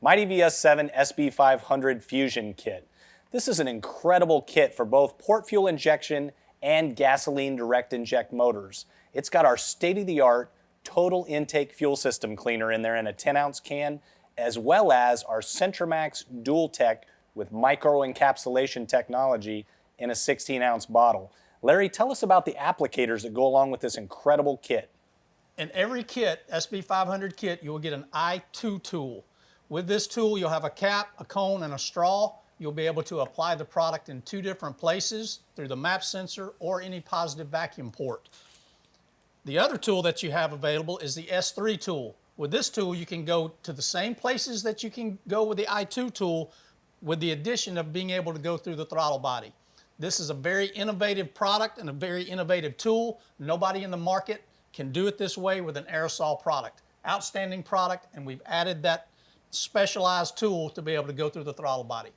Mighty VS7 SB500 Fusion Kit. This is an incredible kit for both port fuel injection and gasoline direct inject motors. It's got our state-of-the-art total intake fuel system cleaner in there in a 10-ounce can, as well as our Centramax Dual Tech with micro encapsulation technology in a 16-ounce bottle. Larry, tell us about the applicators that go along with this incredible kit. In every kit, SB500 kit, you will get an I2 tool. With this tool, you'll have a cap, a cone, and a straw. You'll be able to apply the product in 2 different places through the MAP sensor or any positive vacuum port. The other tool that you have available is the S3 tool. With this tool, you can go to the same places that you can go with the I2 tool, with the addition of being able to go through the throttle body. This is a very innovative product and a very innovative tool. Nobody in the market can do it this way with an aerosol product. Outstanding product, and we've added that specialized tool to be able to go through the throttle body.